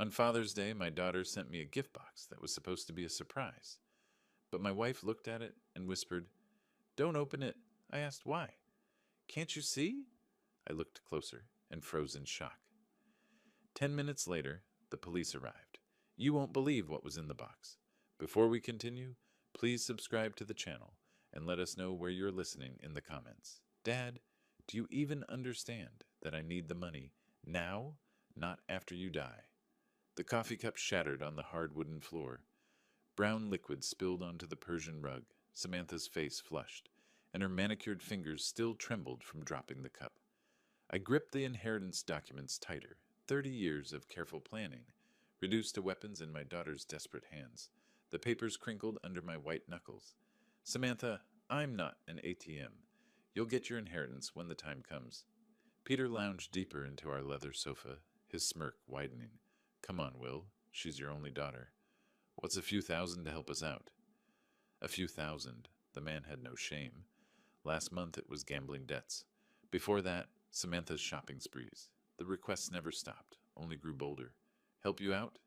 On Father's Day, my daughter sent me a gift box that was supposed to be a surprise. But my wife looked at it and whispered, "Don't open it." I asked why. "Can't you see?" I looked closer and froze in shock. 10 minutes later, the police arrived. You won't believe what was in the box. Before we continue, please subscribe to the channel and let us know where you're listening in the comments. Dad, do you even understand that I need the money now, not after you die? The coffee cup shattered on the hard wooden floor. Brown liquid spilled onto the Persian rug. Samantha's face flushed, and her manicured fingers still trembled from dropping the cup. I gripped the inheritance documents tighter. 30 years of careful planning, reduced to weapons in my daughter's desperate hands. The papers crinkled under my white knuckles. Samantha, I'm not an ATM. You'll get your inheritance when the time comes. Peter lounged deeper into our leather sofa, his smirk widening. Come on, Will. She's your only daughter. What's a few thousand to help us out? A few thousand. The man had no shame. Last month it was gambling debts. Before that, Samantha's shopping sprees. The requests never stopped, only grew bolder. Help you out?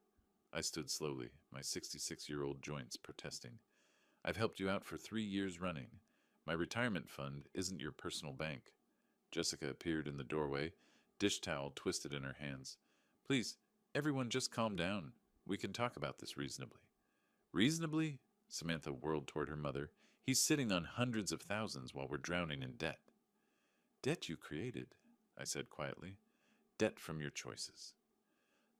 I stood slowly, my 66-year-old joints protesting. I've helped you out for 3 years running. My retirement fund isn't your personal bank. Jessica appeared in the doorway, dish towel twisted in her hands. Please, everyone just calm down. We can talk about this reasonably. Reasonably? Samantha whirled toward her mother. He's sitting on hundreds of thousands while we're drowning in debt. Debt you created, I said quietly. Debt from your choices.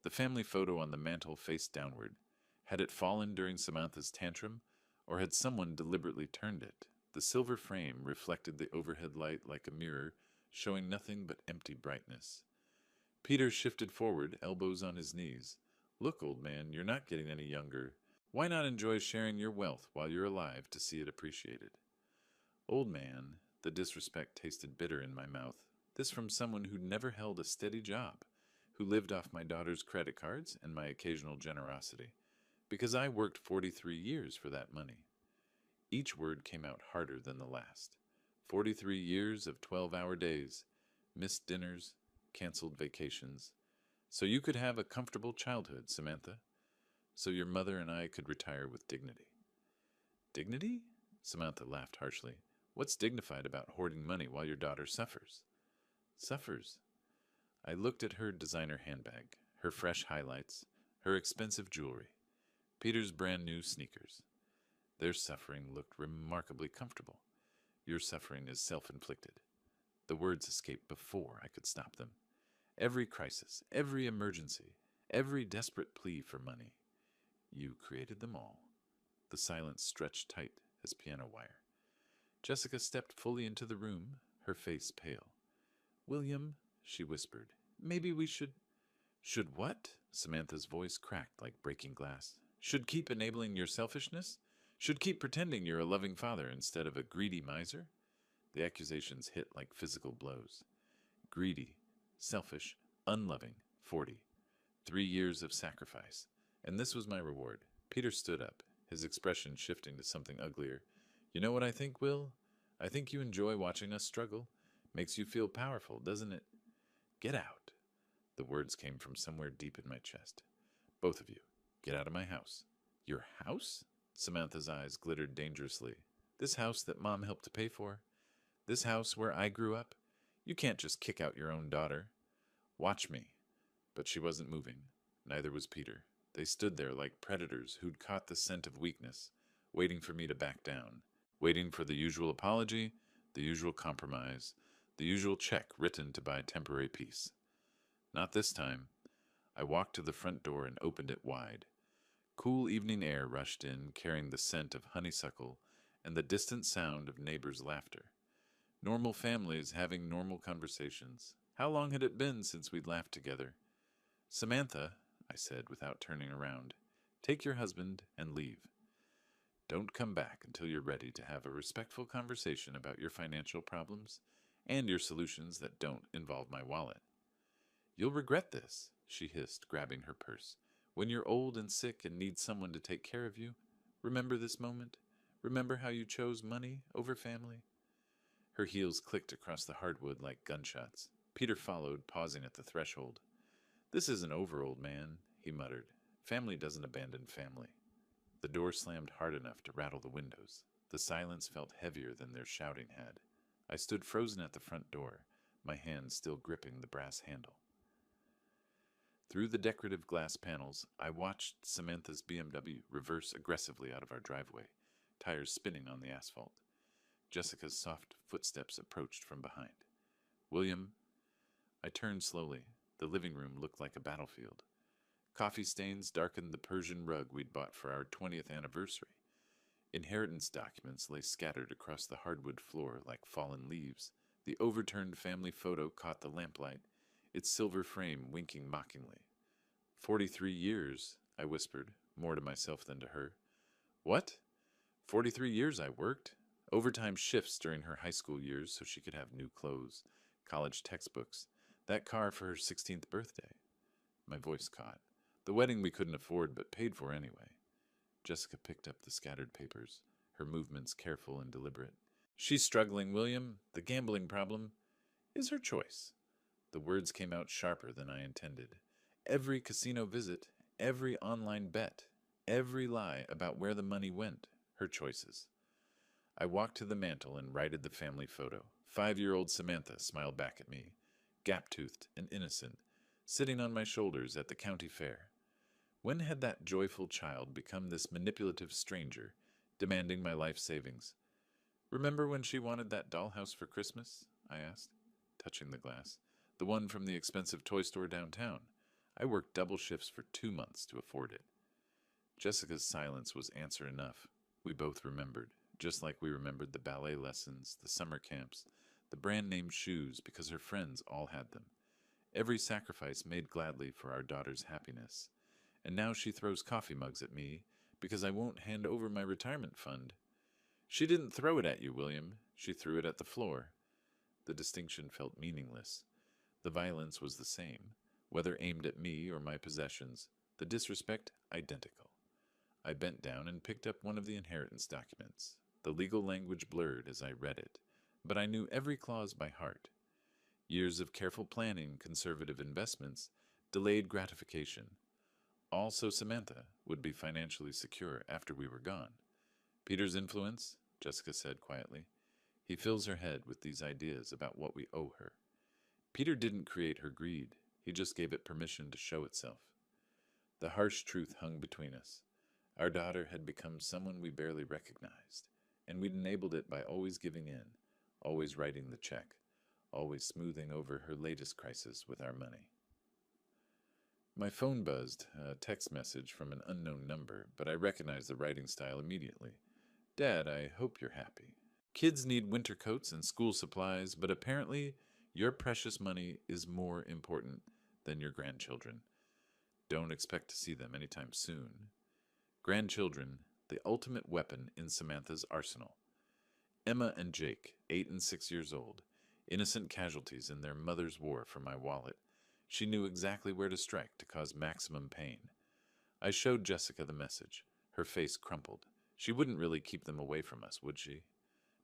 The family photo on the mantel faced downward. Had it fallen during Samantha's tantrum, or had someone deliberately turned it? The silver frame reflected the overhead light like a mirror, showing nothing but empty brightness. Peter shifted forward, elbows on his knees. Look, old man, you're not getting any younger. Why not enjoy sharing your wealth while you're alive to see it appreciated? Old man, the disrespect tasted bitter in my mouth. This from someone who'd never held a steady job, who lived off my daughter's credit cards and my occasional generosity, because I worked 43 years for that money. Each word came out harder than the last. 43 years of 12-hour days, missed dinners, canceled vacations. So you could have a comfortable childhood, Samantha. So your mother and I could retire with dignity. Dignity? Samantha laughed harshly. What's dignified about hoarding money while your daughter suffers? Suffers? I looked at her designer handbag, her fresh highlights, her expensive jewelry, Peter's brand new sneakers. Their suffering looked remarkably comfortable. Your suffering is self-inflicted. The words escaped before I could stop them. Every crisis, every emergency, every desperate plea for money. You created them all. The silence stretched tight as piano wire. Jessica stepped fully into the room, her face pale. William, she whispered, maybe we should... Should what? Samantha's voice cracked like breaking glass. Should keep enabling your selfishness? Should keep pretending you're a loving father instead of a greedy miser? The accusations hit like physical blows. Greedy, selfish, unloving, 40. 3 years of sacrifice. And this was my reward. Peter stood up, his expression shifting to something uglier. You know what I think, Will? I think you enjoy watching us struggle. Makes you feel powerful, doesn't it? Get out. The words came from somewhere deep in my chest. Both of you, get out of my house. Your house? Samantha's eyes glittered dangerously. This house that Mom helped to pay for? This house where I grew up? You can't just kick out your own daughter. Watch me. But she wasn't moving. Neither was Peter. They stood there like predators who'd caught the scent of weakness, waiting for me to back down, waiting for the usual apology, the usual compromise, the usual check written to buy temporary peace. Not this time. I walked to the front door and opened it wide. Cool evening air rushed in, carrying the scent of honeysuckle and the distant sound of neighbors' laughter. Normal families having normal conversations. How long had it been since we'd laughed together? Samantha, I said without turning around, take your husband and leave. Don't come back until you're ready to have a respectful conversation about your financial problems and your solutions that don't involve my wallet. You'll regret this, she hissed, grabbing her purse. When you're old and sick and need someone to take care of you, remember this moment? Remember how you chose money over family? Her heels clicked across the hardwood like gunshots. Peter followed, pausing at the threshold. This isn't over, old man. he muttered. Family doesn't abandon family. The door slammed hard enough to rattle the windows. The silence felt heavier than their shouting had. I stood frozen at the front door, my hand still gripping the brass handle. Through the decorative glass panels, I watched Samantha's BMW reverse aggressively out of our driveway, tires spinning on the asphalt. Jessica's soft footsteps approached from behind. William. I turned slowly. The living room looked like a battlefield. Coffee stains darkened the Persian rug we'd bought for our 20th anniversary. Inheritance documents lay scattered across the hardwood floor like fallen leaves. The overturned family photo caught the lamplight, its silver frame winking mockingly. 43 years, I whispered, more to myself than to her. What? 43 years I worked. Overtime shifts during her high school years so she could have new clothes, college textbooks, that car for her 16th birthday. My voice caught. The wedding we couldn't afford but paid for anyway. Jessica picked up the scattered papers, her movements careful and deliberate. She's struggling, William. The gambling problem is her choice. The words came out sharper than I intended. Every casino visit, every online bet, every lie about where the money went, her choices. I walked to the mantel and righted the family photo. 5-year-old Samantha smiled back at me, gap-toothed and innocent, sitting on my shoulders at the county fair. When had that joyful child become this manipulative stranger, demanding my life savings? Remember when she wanted that dollhouse for Christmas? I asked, touching the glass. The one from the expensive toy store downtown. I worked double shifts for 2 months to afford it. Jessica's silence was answer enough. We both remembered, just like we remembered the ballet lessons, the summer camps, the brand-name shoes because her friends all had them. Every sacrifice made gladly for our daughter's happiness. And now she throws coffee mugs at me because I won't hand over my retirement fund. She didn't throw it at you, William. She threw it at the floor. The distinction felt meaningless. The violence was the same, whether aimed at me or my possessions, the disrespect identical. I bent down and picked up one of the inheritance documents. The legal language blurred as I read it, but I knew every clause by heart. Years of careful planning, conservative investments, delayed gratification. All so Samantha would be financially secure after we were gone. Peter's influence, Jessica said quietly. He fills her head with these ideas about what we owe her. Peter didn't create her greed. He just gave it permission to show itself. The harsh truth hung between us. Our daughter had become someone we barely recognized, and we'd enabled it by always giving in, always writing the check, always smoothing over her latest crisis with our money. My phone buzzed, a text message from an unknown number, but I recognized the writing style immediately. Dad, I hope you're happy. Kids need winter coats and school supplies, but apparently your precious money is more important than your grandchildren. Don't expect to see them anytime soon. Grandchildren, the ultimate weapon in Samantha's arsenal. Emma and Jake, 8 and 6 years old, innocent casualties in their mother's war for my wallet. She knew exactly where to strike to cause maximum pain. I showed Jessica the message. Her face crumpled. She wouldn't really keep them away from us, would she?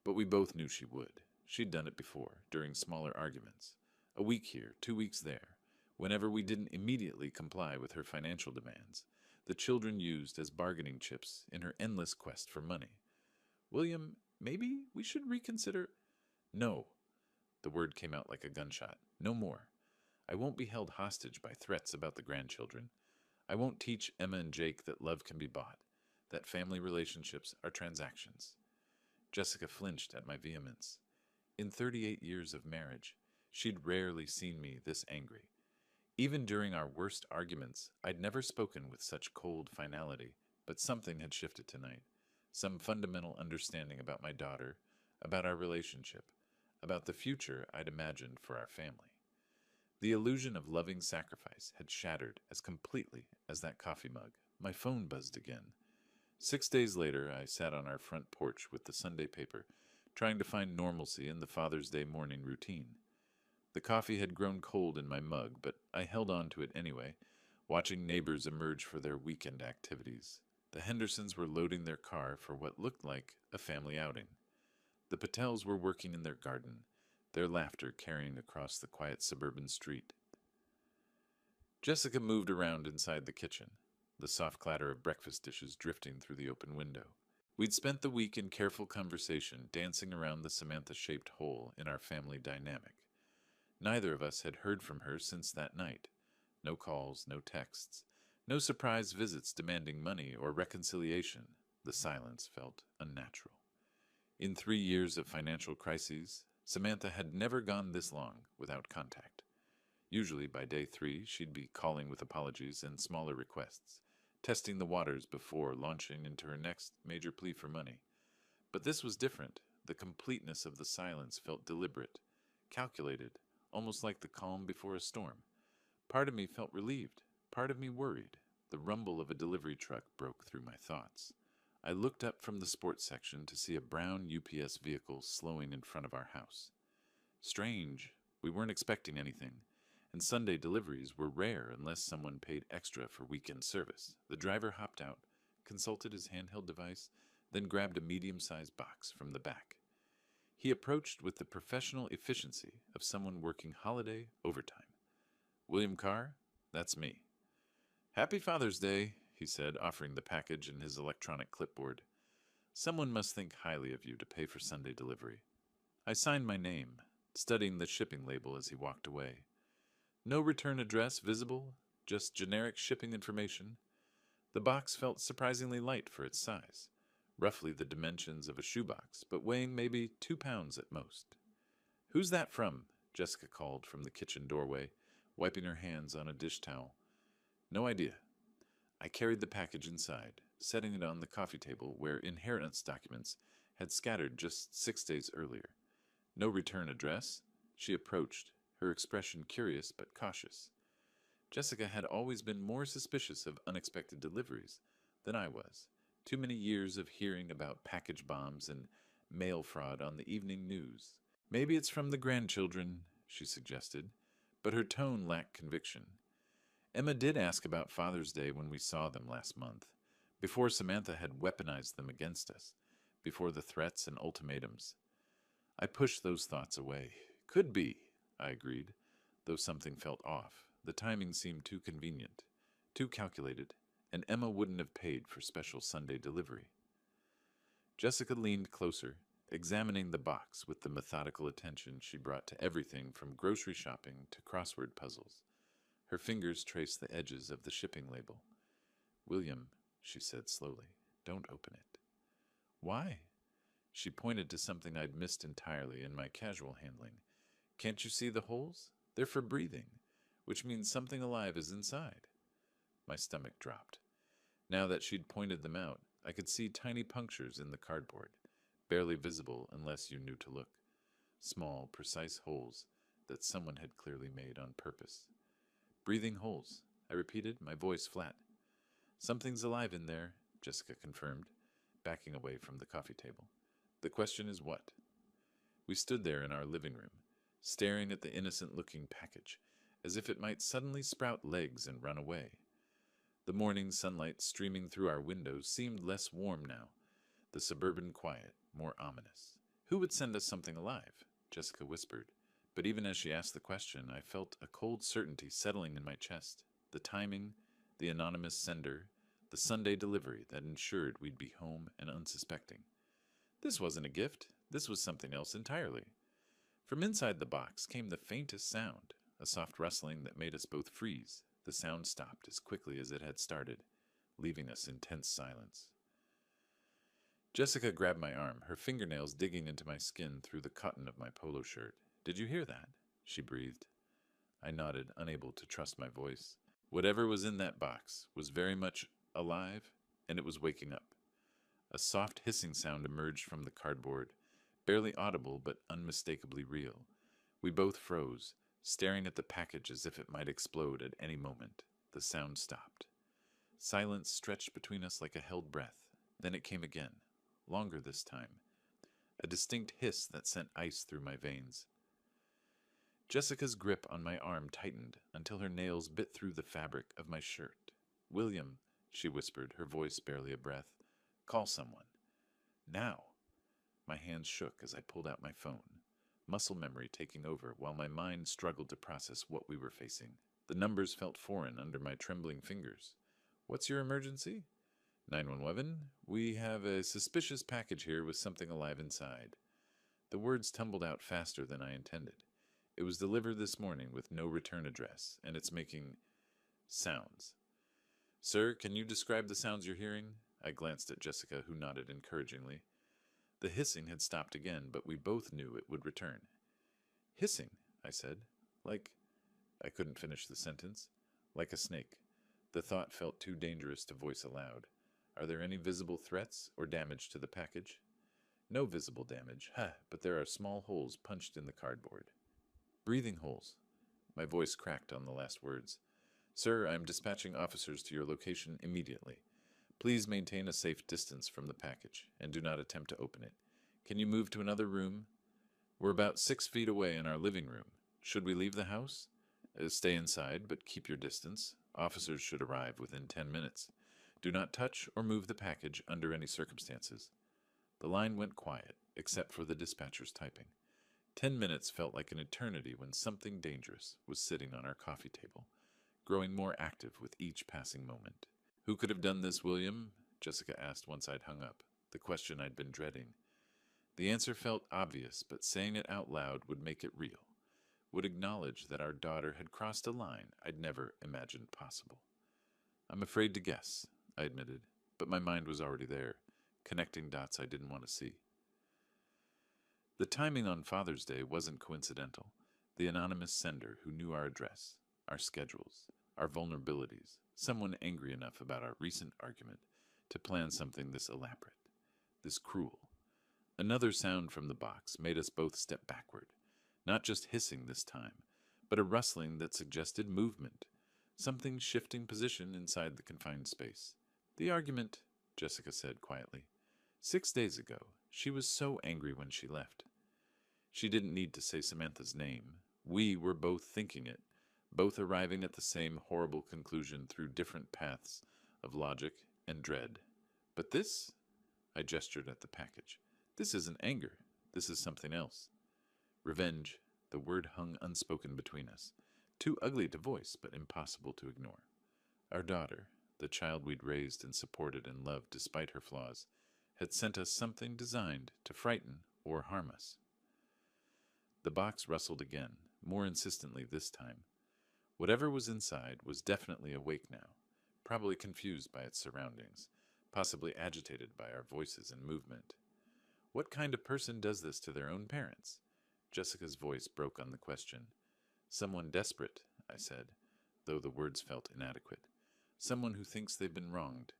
But we both knew she would. She'd done it before, during smaller arguments. A week here, 2 weeks there. Whenever we didn't immediately comply with her financial demands, the children used as bargaining chips in her endless quest for money. William, maybe we should reconsider. No. The word came out like a gunshot. No more. I won't be held hostage by threats about the grandchildren. I won't teach Emma and Jake that love can be bought, that family relationships are transactions. Jessica flinched at my vehemence. In 38 years of marriage, she'd rarely seen me this angry. Even during our worst arguments, I'd never spoken with such cold finality, but something had shifted tonight. Some fundamental understanding about my daughter, about our relationship, about the future I'd imagined for our family. The illusion of loving sacrifice had shattered as completely as that coffee mug. My phone buzzed again. 6 days later, I sat on our front porch with the Sunday paper, trying to find normalcy in the Father's Day morning routine. The coffee had grown cold in my mug, but I held on to it anyway, watching neighbors emerge for their weekend activities. The Hendersons were loading their car for what looked like a family outing. The Patels were working in their garden, their laughter carrying across the quiet suburban street. Jessica moved around inside the kitchen, the soft clatter of breakfast dishes drifting through the open window. We'd spent the week in careful conversation, dancing around the Samantha-shaped hole in our family dynamic. Neither of us had heard from her since that night. No calls, no texts, no surprise visits demanding money or reconciliation. The silence felt unnatural. In 3 years of financial crises, Samantha had never gone this long without contact. Usually by day 3, she'd be calling with apologies and smaller requests, testing the waters before launching into her next major plea for money. But this was different. The completeness of the silence felt deliberate, calculated, almost like the calm before a storm. Part of me felt relieved, part of me worried. The rumble of a delivery truck broke through my thoughts. I looked up from the sports section to see a brown UPS vehicle slowing in front of our house. Strange. We weren't expecting anything, and Sunday deliveries were rare unless someone paid extra for weekend service. The driver hopped out, consulted his handheld device, then grabbed a medium-sized box from the back. He approached with the professional efficiency of someone working holiday overtime. "William Carr? That's me." "Happy Father's Day," he said, offering the package and his electronic clipboard. "Someone must think highly of you to pay for Sunday delivery." I signed my name, studying the shipping label as he walked away. No return address visible, just generic shipping information. The box felt surprisingly light for its size, roughly the dimensions of a shoebox, but weighing maybe 2 pounds at most. "Who's that from?" Jessica called from the kitchen doorway, wiping her hands on a dish towel. "No idea." I carried the package inside, setting it on the coffee table where inheritance documents had scattered just 6 days earlier. "No return address?" She approached, her expression curious but cautious. Jessica had always been more suspicious of unexpected deliveries than I was. Too many years of hearing about package bombs and mail fraud on the evening news. "Maybe it's from the grandchildren," she suggested, but her tone lacked conviction. Emma did ask about Father's Day when we saw them last month, before Samantha had weaponized them against us, before the threats and ultimatums. I pushed those thoughts away. "Could be," I agreed, though something felt off. The timing seemed too convenient, too calculated, and Emma wouldn't have paid for special Sunday delivery. Jessica leaned closer, examining the box with the methodical attention she brought to everything from grocery shopping to crossword puzzles. Her fingers traced the edges of the shipping label. "William," she said slowly, "don't open it." "Why?" She pointed to something I'd missed entirely in my casual handling. "Can't you see the holes? They're for breathing, which means something alive is inside." My stomach dropped. Now that she'd pointed them out, I could see tiny punctures in the cardboard, barely visible unless you knew to look. Small, precise holes that someone had clearly made on purpose. "Breathing holes," I repeated, my voice flat. "Something's alive in there," Jessica confirmed, backing away from the coffee table. "The question is what?" We stood there in our living room, staring at the innocent-looking package, as if it might suddenly sprout legs and run away. The morning sunlight streaming through our windows seemed less warm now, the suburban quiet more ominous. "Who would send us something alive?" Jessica whispered, but even as she asked the question, I felt a cold certainty settling in my chest. The timing, the anonymous sender, the Sunday delivery that ensured we'd be home and unsuspecting. This wasn't a gift. This was something else entirely. From inside the box came the faintest sound, a soft rustling that made us both freeze. The sound stopped as quickly as it had started, leaving us in tense silence. Jessica grabbed my arm, her fingernails digging into my skin through the cotton of my polo shirt. "Did you hear that?" she breathed. I nodded, unable to trust my voice. Whatever was in that box was very much alive, and it was waking up. A soft hissing sound emerged from the cardboard, barely audible but unmistakably real. We both froze, staring at the package as if it might explode at any moment. The sound stopped. Silence stretched between us like a held breath. Then it came again, longer this time. A distinct hiss that sent ice through my veins. Jessica's grip on my arm tightened until her nails bit through the fabric of my shirt. "William," she whispered, her voice barely a breath. "Call someone. Now." My hands shook as I pulled out my phone, muscle memory taking over while my mind struggled to process what we were facing. The numbers felt foreign under my trembling fingers. What's your emergency? 911. We have a suspicious package here with something alive inside. The words tumbled out faster than I intended. It was delivered this morning with no return address, and it's making sounds. Sir, can you describe the sounds you're hearing? I glanced at Jessica, who nodded encouragingly. The hissing had stopped again, but we both knew it would return. Hissing, I said. Like... I couldn't finish the sentence. Like a snake. The thought felt too dangerous to voice aloud. Are there any visible threats or damage to the package? No visible damage, but there are small holes punched in the cardboard. Breathing holes. My voice cracked on the last words. Sir, I am dispatching officers to your location immediately. Please maintain a safe distance from the package, and do not attempt to open it. Can you move to another room? We're about 6 feet away in our living room. Should we leave the house? Stay inside, but keep your distance. Officers should arrive within 10 minutes. Do not touch or move the package under any circumstances. The line went quiet, except for the dispatcher's typing. 10 minutes felt like an eternity when something dangerous was sitting on our coffee table, growing more active with each passing moment. Who could have done this, William? Jessica asked once I'd hung up, the question I'd been dreading. The answer felt obvious, but saying it out loud would make it real, would acknowledge that our daughter had crossed a line I'd never imagined possible. I'm afraid to guess, I admitted, but my mind was already there, connecting dots I didn't want to see. The timing on Father's Day wasn't coincidental. The anonymous sender who knew our address, our schedules, our vulnerabilities, someone angry enough about our recent argument to plan something this elaborate, this cruel. Another sound from the box made us both step backward, not just hissing this time, but a rustling that suggested movement, something shifting position inside the confined space. The argument, Jessica said quietly. 6 days ago, she was so angry when she left. She didn't need to say Samantha's name. We were both thinking it, both arriving at the same horrible conclusion through different paths of logic and dread. But this? I gestured at the package. This isn't anger. This is something else. Revenge. The word hung unspoken between us. Too ugly to voice, but impossible to ignore. Our daughter, the child we'd raised and supported and loved despite her flaws, had sent us something designed to frighten or harm us. The box rustled again, more insistently this time. Whatever was inside was definitely awake now, probably confused by its surroundings, possibly agitated by our voices and movement. What kind of person does this to their own parents? Jessica's voice broke on the question. Someone desperate, I said, though the words felt inadequate. Someone who thinks they've been wronged.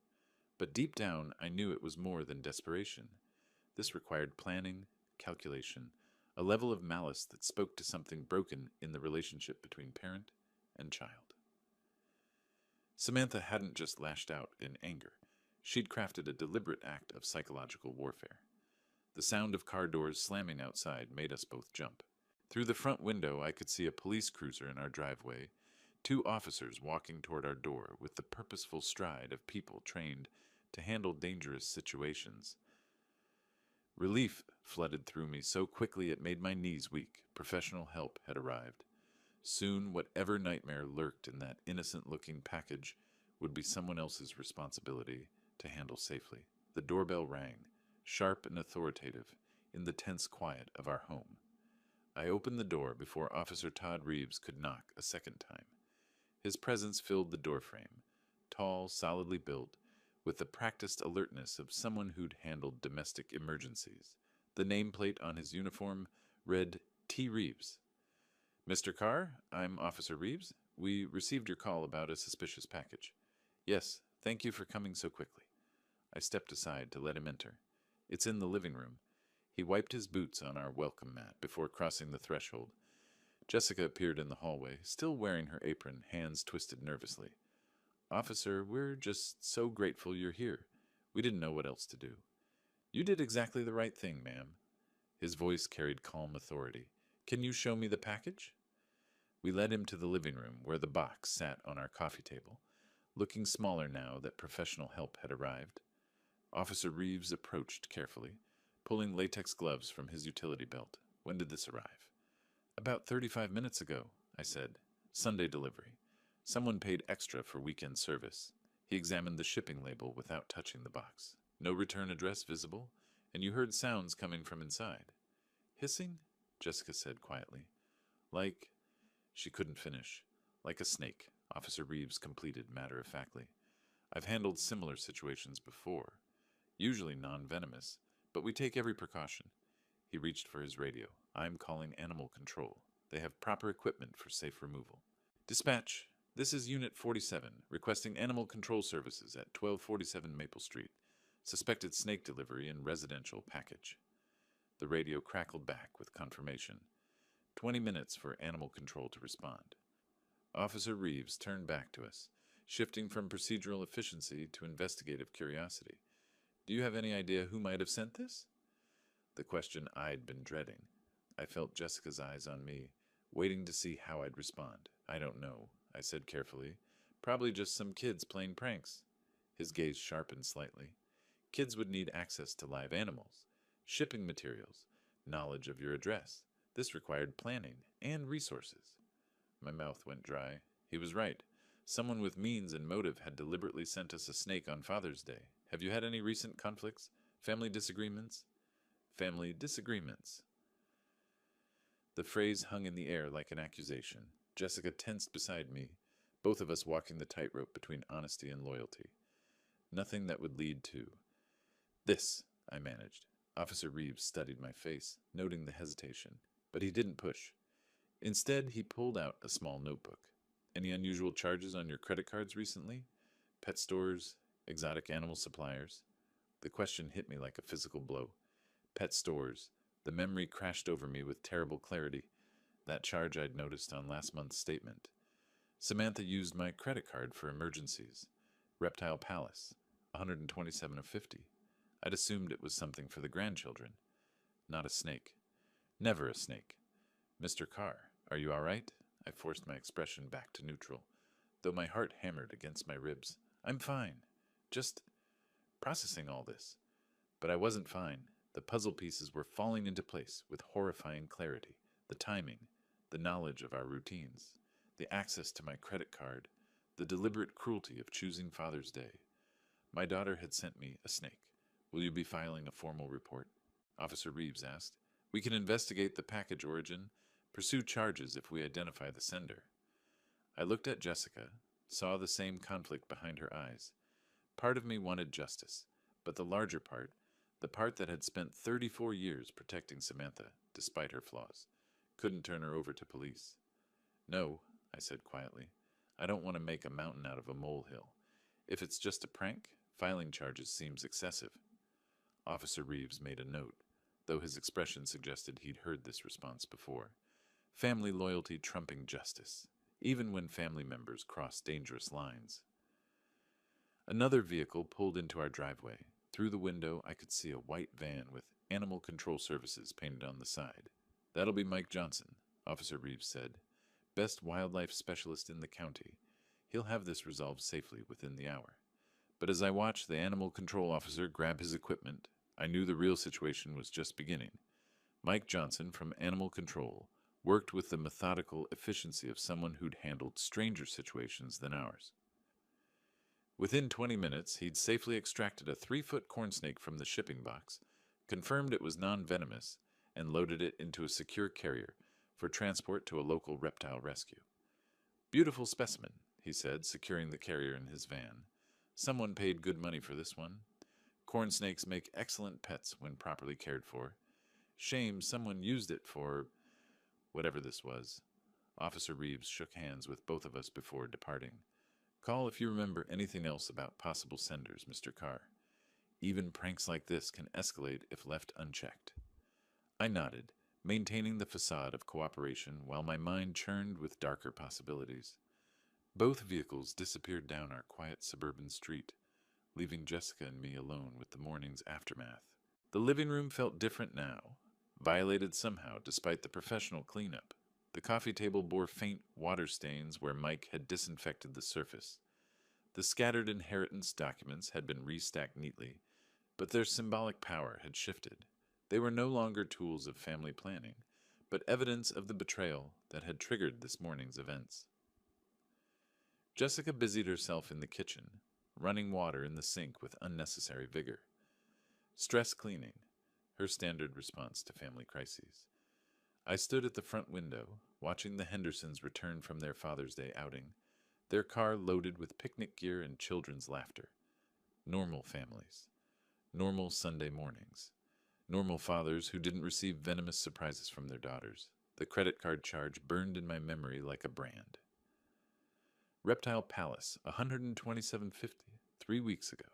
But deep down, I knew it was more than desperation. This required planning, calculation, a level of malice that spoke to something broken in the relationship between parent and child. Samantha hadn't just lashed out in anger. She'd crafted a deliberate act of psychological warfare. The sound of car doors slamming outside made us both jump. Through the front window, I could see a police cruiser in our driveway, 2 officers walking toward our door with the purposeful stride of people trained to handle dangerous situations. Relief flooded through me so quickly it made my knees weak. Professional help had arrived. Soon, whatever nightmare lurked in that innocent-looking package would be someone else's responsibility to handle safely. The doorbell rang, sharp and authoritative, in the tense quiet of our home. I opened the door before Officer Todd Reeves could knock a second time. His presence filled the doorframe, tall, solidly built, with the practiced alertness of someone who'd handled domestic emergencies. The nameplate on his uniform read T. Reeves. Mr. Carr, I'm Officer Reeves. We received your call about a suspicious package. Yes, thank you for coming so quickly. I stepped aside to let him enter. It's in the living room. He wiped his boots on our welcome mat before crossing the threshold. Jessica appeared in the hallway, still wearing her apron, hands twisted nervously. Officer, we're just so grateful you're here. We didn't know what else to do. You did exactly the right thing, ma'am. His voice carried calm authority. Can you show me the package? We led him to the living room, where the box sat on our coffee table, looking smaller now that professional help had arrived. Officer Reeves approached carefully, pulling latex gloves from his utility belt. When did this arrive? About 35 minutes ago, I said. Sunday delivery. Someone paid extra for weekend service. He examined the shipping label without touching the box. No return address visible, and you heard sounds coming from inside. Hissing? Jessica said quietly. Like... She couldn't finish. Like a snake, Officer Reeves completed matter-of-factly. I've handled similar situations before. Usually non-venomous, but we take every precaution. He reached for his radio. I'm calling Animal Control. They have proper equipment for safe removal. Dispatch, this is Unit 47, requesting Animal Control Services at 1247 Maple Street. Suspected snake delivery in residential package. The radio crackled back with confirmation. 20 minutes for Animal Control to respond. Officer Reeves turned back to us, shifting from procedural efficiency to investigative curiosity. Do you have any idea who might have sent this? The question I'd been dreading. I felt Jessica's eyes on me, waiting to see how I'd respond. I don't know, I said carefully. Probably just some kids playing pranks. His gaze sharpened slightly. Kids would need access to live animals, shipping materials, knowledge of your address. This required planning and resources. My mouth went dry. He was right. Someone with means and motive had deliberately sent us a snake on Father's Day. Have you had any recent conflicts? Family disagreements? Family disagreements. The phrase hung in the air like an accusation. Jessica tensed beside me, both of us walking the tightrope between honesty and loyalty. Nothing that would lead to... This, I managed. Officer Reeves studied my face, noting the hesitation, but he didn't push. Instead, he pulled out a small notebook. Any unusual charges on your credit cards recently? Pet stores, exotic animal suppliers? The question hit me like a physical blow. Pet stores. The memory crashed over me with terrible clarity. That charge I'd noticed on last month's statement. Samantha used my credit card for emergencies. Reptile Palace, 127 of 50. I'd assumed it was something for the grandchildren. Not a snake. Never a snake. Mr. Carr, are you all right? I forced my expression back to neutral, though my heart hammered against my ribs. I'm fine. Just processing all this. But I wasn't fine. The puzzle pieces were falling into place with horrifying clarity. The timing, the knowledge of our routines, the access to my credit card, the deliberate cruelty of choosing Father's Day. My daughter had sent me a snake. Will you be filing a formal report? Officer Reeves asked. We can investigate the package origin, pursue charges if we identify the sender. I looked at Jessica, saw the same conflict behind her eyes. Part of me wanted justice, but the larger part, the part that had spent 34 years protecting Samantha, despite her flaws, couldn't turn her over to police. No, I said quietly. I don't want to make a mountain out of a molehill. If it's just a prank, filing charges seems excessive. Officer Reeves made a note, though his expression suggested he'd heard this response before. Family loyalty trumping justice, even when family members cross dangerous lines. Another vehicle pulled into our driveway. Through the window, I could see a white van with Animal Control Services painted on the side. That'll be Mike Johnson, Officer Reeves said. Best wildlife specialist in the county. He'll have this resolved safely within the hour. But as I watched the animal control officer grab his equipment, I knew the real situation was just beginning. Mike Johnson from Animal Control worked with the methodical efficiency of someone who'd handled stranger situations than ours. Within 20 minutes, he'd safely extracted a 3-foot corn snake from the shipping box, confirmed it was non-venomous, and loaded it into a secure carrier for transport to a local reptile rescue. Beautiful specimen, he said, securing the carrier in his van. Someone paid good money for this one. Corn snakes make excellent pets when properly cared for. Shame someone used it for whatever this was. Officer Reeves shook hands with both of us before departing. Call if you remember anything else about possible senders, Mr. Carr. Even pranks like this can escalate if left unchecked. I nodded, maintaining the facade of cooperation while my mind churned with darker possibilities. Both vehicles disappeared down our quiet suburban street, leaving Jessica and me alone with the morning's aftermath. The living room felt different now, violated somehow despite the professional cleanup. The coffee table bore faint water stains where Mike had disinfected the surface. The scattered inheritance documents had been restacked neatly, but their symbolic power had shifted. They were no longer tools of family planning, but evidence of the betrayal that had triggered this morning's events. Jessica busied herself in the kitchen, running water in the sink with unnecessary vigor. Stress cleaning, her standard response to family crises. I stood at the front window, watching the Hendersons return from their Father's Day outing, their car loaded with picnic gear and children's laughter. Normal families. Normal Sunday mornings. Normal fathers who didn't receive venomous surprises from their daughters. The credit card charge burned in my memory like a brand. Reptile Palace, $127.50, 3 weeks ago,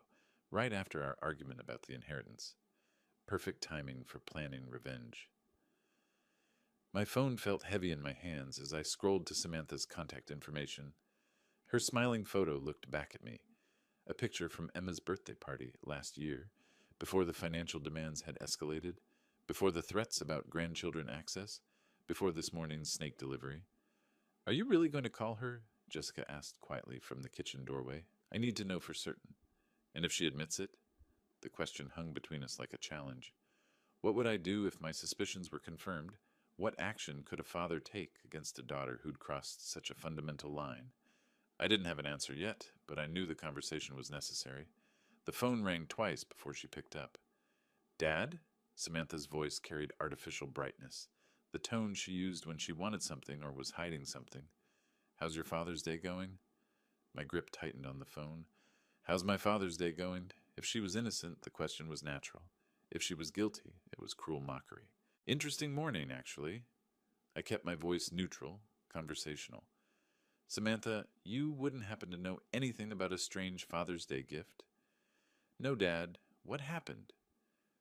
right after our argument about the inheritance. Perfect timing for planning revenge. My phone felt heavy in my hands as I scrolled to Samantha's contact information. Her smiling photo looked back at me, a picture from Emma's birthday party last year, before the financial demands had escalated, before the threats about grandchildren access, before this morning's snake delivery. "Are you really going to call her?" Jessica asked quietly from the kitchen doorway. "I need to know for certain. And if she admits it?" The question hung between us like a challenge. What would I do if my suspicions were confirmed? What action could a father take against a daughter who'd crossed such a fundamental line? I didn't have an answer yet, but I knew the conversation was necessary. The phone rang twice before she picked up. "Dad?" Samantha's voice carried artificial brightness, the tone she used when she wanted something or was hiding something. "How's your Father's Day going?" My grip tightened on the phone. How's my Father's Day going? If she was innocent, the question was natural. If she was guilty, it was cruel mockery. "Interesting morning, actually." I kept my voice neutral, conversational. "Samantha, you wouldn't happen to know anything about a strange Father's Day gift?" "No, Dad. What happened?"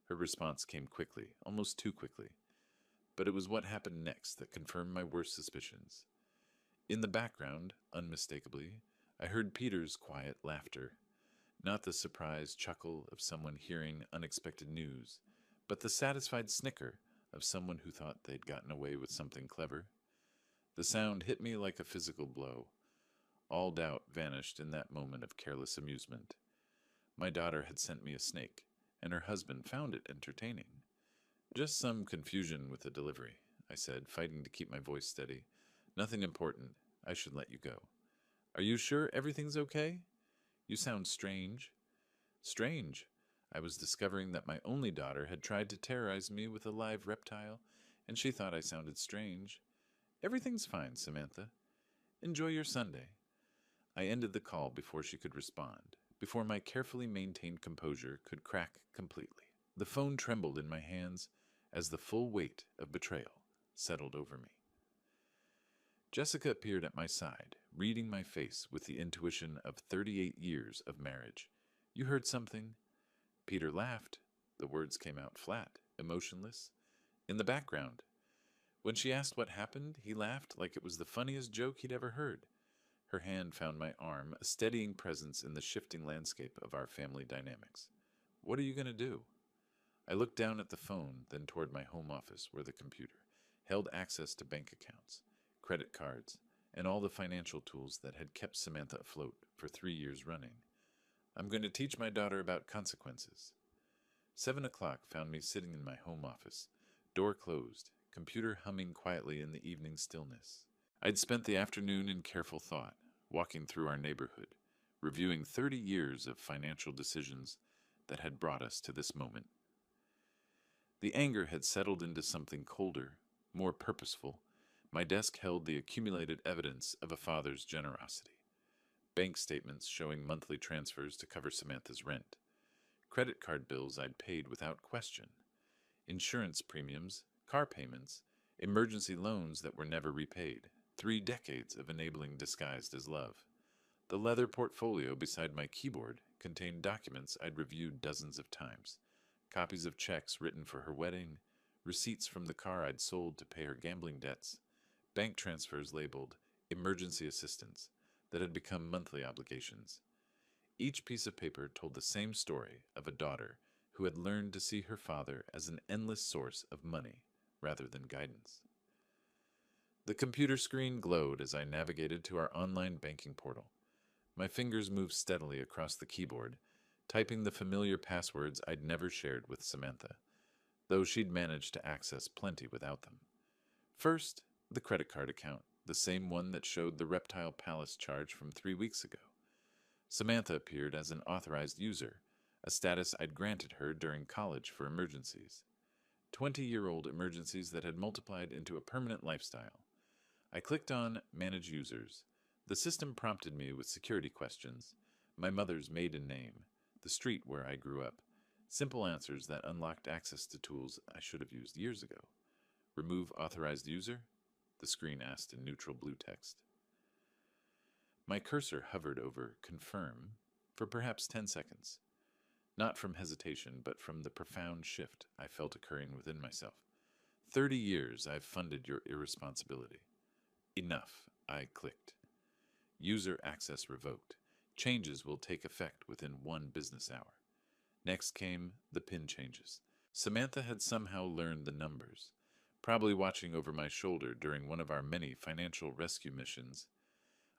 Her response came quickly, almost too quickly. But it was what happened next that confirmed my worst suspicions. In the background, unmistakably, I heard Peter's quiet laughter. Not the surprised chuckle of someone hearing unexpected news, but the satisfied snicker of someone who thought they'd gotten away with something clever. The sound hit me like a physical blow. All doubt vanished in that moment of careless amusement. My daughter had sent me a snake, and her husband found it entertaining. "Just some confusion with the delivery," I said, fighting to keep my voice steady. "Nothing important. I should let you go." "Are you sure everything's okay? You sound strange." Strange. I was discovering that my only daughter had tried to terrorize me with a live reptile, and she thought I sounded strange. "Everything's fine, Samantha. Enjoy your Sunday." I ended the call before she could respond, before my carefully maintained composure could crack completely. The phone trembled in my hands as the full weight of betrayal settled over me. Jessica appeared at my side, reading my face with the intuition of 38 years of marriage. "You heard something?" Peter laughed. The words came out flat, emotionless, in the background. When she asked what happened, he laughed like it was the funniest joke he'd ever heard. Her hand found my arm, a steadying presence in the shifting landscape of our family dynamics. "What are you going to do?" I looked down at the phone, then toward my home office, where the computer held access to bank accounts, credit cards, and all the financial tools that had kept Samantha afloat for 3 years running. "I'm going to teach my daughter about consequences." 7 o'clock found me sitting in my home office, door closed, computer humming quietly in the evening stillness. I'd spent the afternoon in careful thought, walking through our neighborhood, reviewing 30 years of financial decisions that had brought us to this moment. The anger had settled into something colder, more purposeful. My desk held the accumulated evidence of a father's generosity. Bank statements showing monthly transfers to cover Samantha's rent. Credit card bills I'd paid without question. Insurance premiums, car payments, emergency loans that were never repaid. 3 decades of enabling disguised as love. The leather portfolio beside my keyboard contained documents I'd reviewed dozens of times. Copies of checks written for her wedding, receipts from the car I'd sold to pay her gambling debts, bank transfers labeled emergency assistance that had become monthly obligations. Each piece of paper told the same story of a daughter who had learned to see her father as an endless source of money rather than guidance. The computer screen glowed as I navigated to our online banking portal. My fingers moved steadily across the keyboard, typing the familiar passwords I'd never shared with Samantha, though she'd managed to access plenty without them. First, the credit card account. the same one that showed the Reptile Palace charge from 3 weeks ago. Samantha appeared as an authorized user, a status I'd granted her during college for emergencies. 20-year-old emergencies that had multiplied into a permanent lifestyle. I clicked on Manage Users. The system prompted me with security questions, my mother's maiden name, the street where I grew up, simple answers that unlocked access to tools I should have used years ago. Remove authorized user? The screen asked in neutral blue text. My cursor hovered over Confirm for perhaps 10 seconds. Not from hesitation, but from the profound shift I felt occurring within myself. 30 years I've funded your irresponsibility. Enough, I clicked. User access revoked. Changes will take effect within 1 business hour. Next came the PIN changes. Samantha had somehow learned the numbers, probably watching over my shoulder during one of our many financial rescue missions.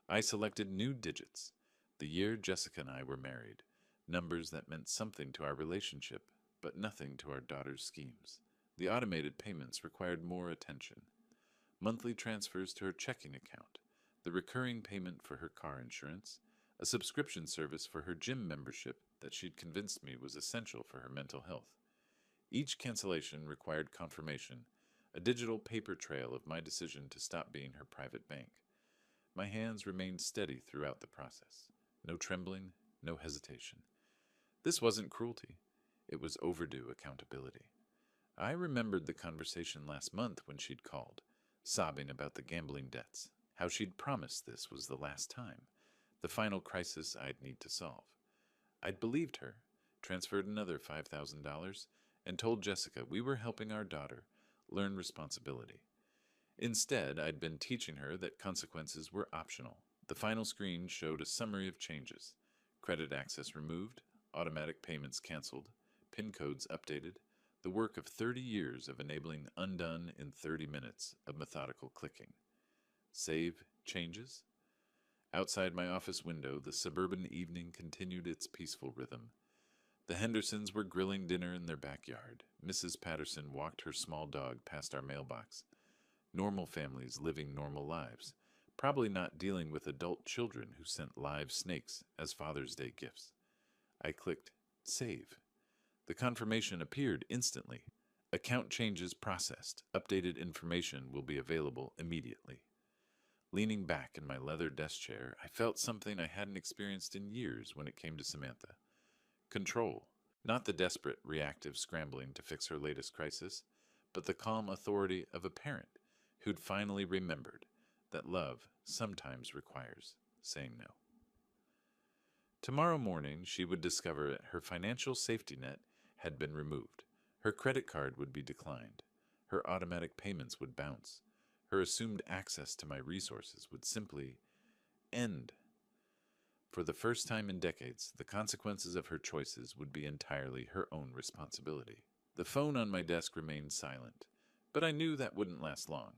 I selected new digits, the year Jessica and I were married, numbers that meant something to our relationship, but nothing to our daughter's schemes. The automated payments required more attention. Monthly transfers to her checking account, the recurring payment for her car insurance, a subscription service for her gym membership that she'd convinced me was essential for her mental health. Each cancellation required confirmation, a digital paper trail of my decision to stop being her private bank. My hands remained steady throughout the process. No trembling, no hesitation. This wasn't cruelty. It was overdue accountability. I remembered the conversation last month when she'd called, sobbing about the gambling debts, how she'd promised this was the last time, the final crisis I'd need to solve. I'd believed her, transferred another $5,000, and told Jessica we were helping our daughter learn responsibility. Instead, I'd been teaching her that consequences were optional. The final screen showed a summary of changes. Credit access removed, automatic payments canceled, PIN codes updated, the work of 30 years of enabling undone in 30 minutes of methodical clicking. Save changes? Outside my office window, the suburban evening continued its peaceful rhythm. The Hendersons were grilling dinner in their backyard. Mrs. Patterson walked her small dog past our mailbox. Normal families living normal lives, probably not dealing with adult children who sent live snakes as Father's Day gifts. I clicked Save. The confirmation appeared instantly. Account changes processed. Updated information will be available immediately. Leaning back in my leather desk chair, I felt something I hadn't experienced in years when it came to Samantha. Control. Not the desperate, reactive scrambling to fix her latest crisis, but the calm authority of a parent who'd finally remembered that love sometimes requires saying no. Tomorrow morning, she would discover that her financial safety net had been removed. Her credit card would be declined. Her automatic payments would bounce. Her assumed access to my resources would simply end. For the first time in decades, the consequences of her choices would be entirely her own responsibility. The phone on my desk remained silent, but I knew that wouldn't last long.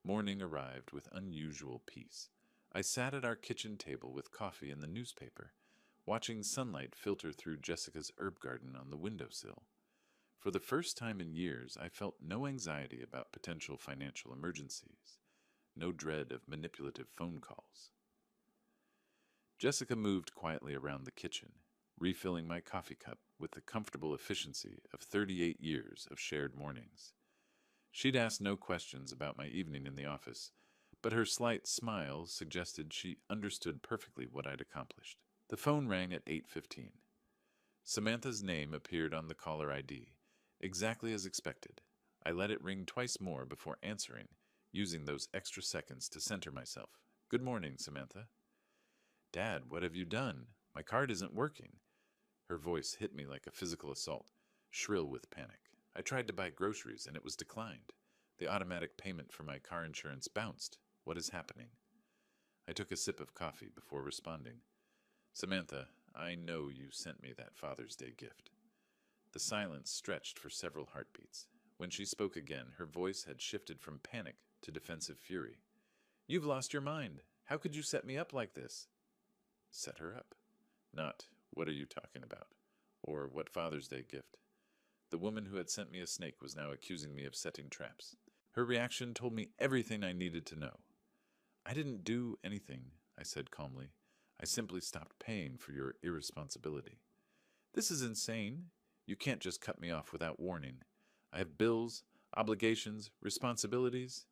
Morning arrived with unusual peace. I sat at our kitchen table with coffee and the newspaper, watching sunlight filter through Jessica's herb garden on the windowsill. For the first time in years, I felt no anxiety about potential financial emergencies, no dread of manipulative phone calls. Jessica moved quietly around the kitchen, refilling my coffee cup with the comfortable efficiency of 38 years of shared mornings. She'd asked no questions about my evening in the office, but her slight smile suggested she understood perfectly what I'd accomplished. The phone rang at 8:15. Samantha's name appeared on the caller ID, exactly as expected. I let it ring twice more before answering, using those extra seconds to center myself. "Good morning, Samantha." "Dad, what have you done? My card isn't working." Her voice hit me like a physical assault, shrill with panic. "I tried to buy groceries and it was declined. The automatic payment for my car insurance bounced. What is happening?" I took a sip of coffee before responding. "Samantha, I know you sent me that Father's Day gift." The silence stretched for several heartbeats. When she spoke again, her voice had shifted from panic to defensive fury. "You've lost your mind. How could you set me up like this?" Set her up. Not, "What are you talking about?" or "What Father's Day gift?" The woman who had sent me a snake was now accusing me of setting traps. Her reaction told me everything I needed to know. I didn't do anything, I said calmly. I simply stopped paying for your irresponsibility. This is insane. You can't just cut me off without warning. I have bills, obligations, responsibilities.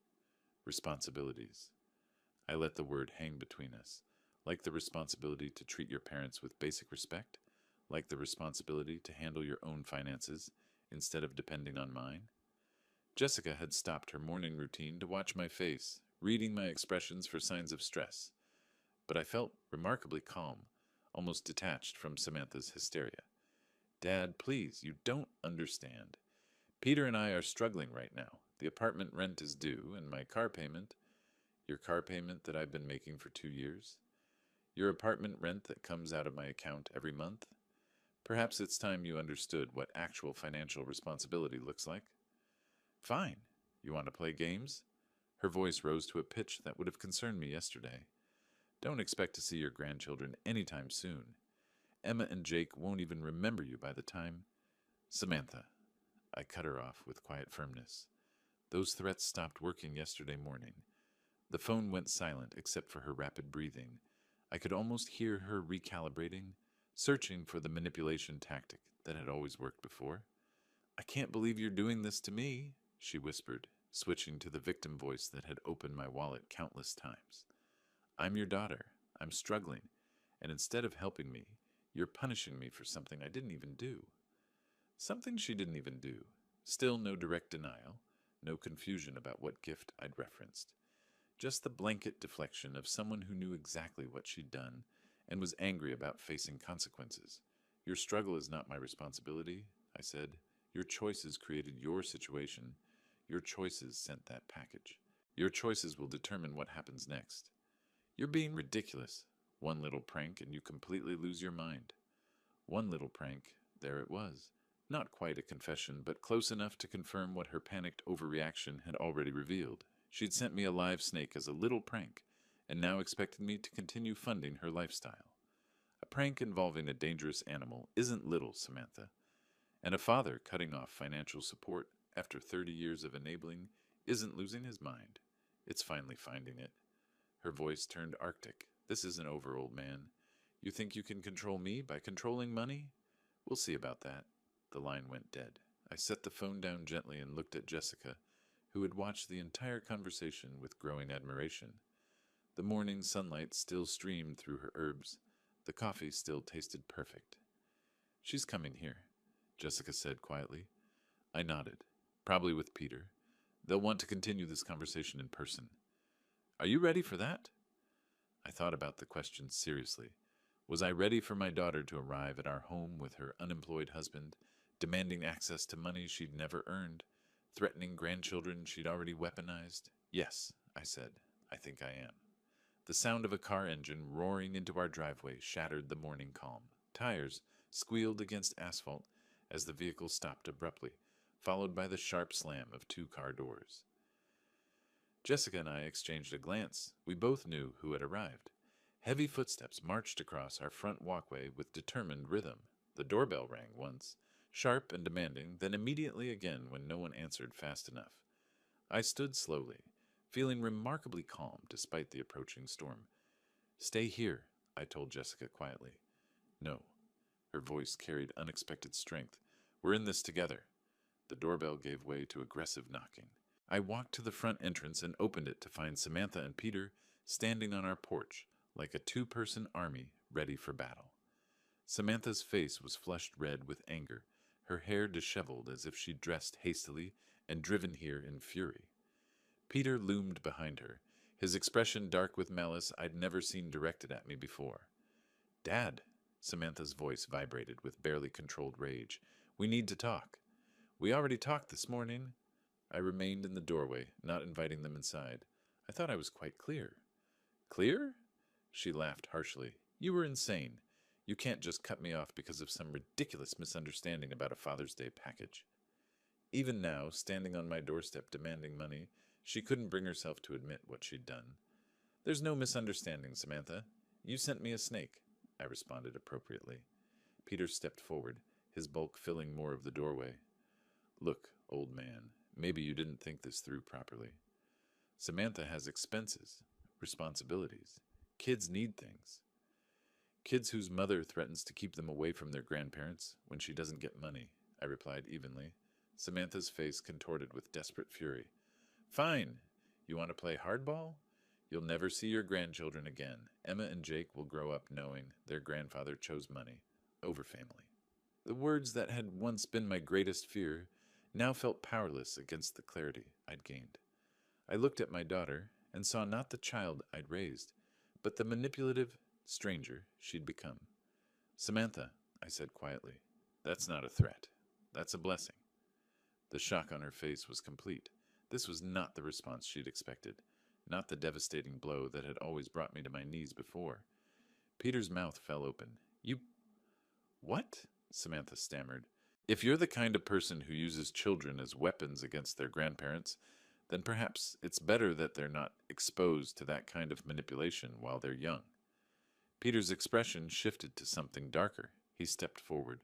Responsibilities. I let the word hang between us, like the responsibility to treat your parents with basic respect, like the responsibility to handle your own finances instead of depending on mine. Jessica had stopped her morning routine to watch my face, reading my expressions for signs of stress, but I felt remarkably calm, almost detached from Samantha's hysteria. Dad, please, you don't understand. Peter and I are struggling right now. The apartment rent is due, and my car payment, your car payment that I've been making for 2 years, your apartment rent that comes out of my account every month. Perhaps it's time you understood what actual financial responsibility looks like. Fine. You want to play games? Her voice rose to a pitch that would have concerned me yesterday. Don't expect to see your grandchildren anytime soon. Emma and Jake won't even remember you by the time. Samantha. I cut her off with quiet firmness. Those threats stopped working yesterday morning. The phone went silent except for her rapid breathing. I could almost hear her recalibrating, searching for the manipulation tactic that had always worked before. I can't believe you're doing this to me, she whispered, switching to the victim voice that had opened my wallet countless times. I'm your daughter. I'm struggling, and instead of helping me, you're punishing me for something I didn't even do. Something she didn't even do. Still no direct denial, no confusion about what gift I'd referenced. Just the blanket deflection of someone who knew exactly what she'd done and was angry about facing consequences. Your struggle is not my responsibility, I said. Your choices created your situation. Your choices sent that package. Your choices will determine what happens next. You're being ridiculous. One little prank and you completely lose your mind. One little prank, there it was. Not quite a confession, but close enough to confirm what her panicked overreaction had already revealed. She'd sent me a live snake as a little prank, and now expected me to continue funding her lifestyle. A prank involving a dangerous animal isn't little, Samantha. And a father cutting off financial support after 30 years of enabling isn't losing his mind. It's finally finding it. Her voice turned arctic. This isn't over, old man. You think you can control me by controlling money? We'll see about that. The line went dead. I set the phone down gently and looked at Jessica, who had watched the entire conversation with growing admiration. The morning sunlight still streamed through her herbs. The coffee still tasted perfect. She's coming here, Jessica said quietly. I nodded. Probably with Peter. They'll want to continue this conversation in person. Are you ready for that? I thought about the question seriously. Was I ready for my daughter to arrive at our home with her unemployed husband, demanding access to money she'd never earned, threatening grandchildren she'd already weaponized? Yes, I said. I think I am. The sound of a car engine roaring into our driveway shattered the morning calm. Tires squealed against asphalt as the vehicle stopped abruptly, followed by the sharp slam of two car doors. Jessica and I exchanged a glance. We both knew who had arrived. Heavy footsteps marched across our front walkway with determined rhythm. The doorbell rang once, sharp and demanding, then immediately again when no one answered fast enough. I stood slowly, feeling remarkably calm despite the approaching storm. Stay here, I told Jessica quietly. No. Her voice carried unexpected strength. We're in this together. The doorbell gave way to aggressive knocking. I walked to the front entrance and opened it to find Samantha and Peter standing on our porch like a two-person army ready for battle. Samantha's face was flushed red with anger, her hair disheveled as if she'd dressed hastily and driven here in fury. Peter loomed behind her, his expression dark with malice I'd never seen directed at me before. Dad, Samantha's voice vibrated with barely controlled rage. We need to talk. We already talked this morning. I remained in the doorway, not inviting them inside. I thought I was quite clear. Clear? She laughed harshly. You were insane. You can't just cut me off because of some ridiculous misunderstanding about a Father's Day package. Even now, standing on my doorstep demanding money, she couldn't bring herself to admit what she'd done. There's no misunderstanding, Samantha. You sent me a snake, I responded appropriately. Peter stepped forward, his bulk filling more of the doorway. Look, old man, maybe you didn't think this through properly. Samantha has expenses. responsibilities. Kids need things. Kids whose mother threatens to keep them away from their grandparents when she doesn't get money, I replied evenly. Samantha's face contorted with desperate fury. Fine. You want to play hardball? You'll never see your grandchildren again. Emma and Jake will grow up knowing their grandfather chose money over family. The words that had once been my greatest fear now felt powerless against the clarity I'd gained. I looked at my daughter and saw not the child I'd raised, but the manipulative stranger she'd become. Samantha, I said quietly, that's not a threat. That's a blessing. The shock on her face was complete. This was not the response she'd expected, not the devastating blow that had always brought me to my knees before. Peter's mouth fell open. You... What? Samantha stammered. If you're the kind of person who uses children as weapons against their grandparents, then perhaps it's better that they're not exposed to that kind of manipulation while they're young. Peter's expression shifted to something darker. He stepped forward,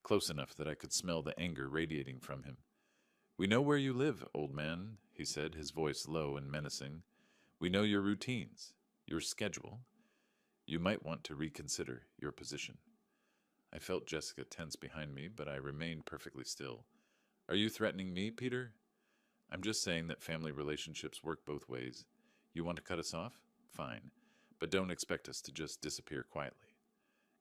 close enough that I could smell the anger radiating from him. We know where you live, old man, he said, his voice low and menacing. We know your routines, your schedule. You might want to reconsider your position. I felt Jessica tense behind me, but I remained perfectly still. Are you threatening me, Peter? I'm just saying that family relationships work both ways. You want to cut us off? Fine. But don't expect us to just disappear quietly.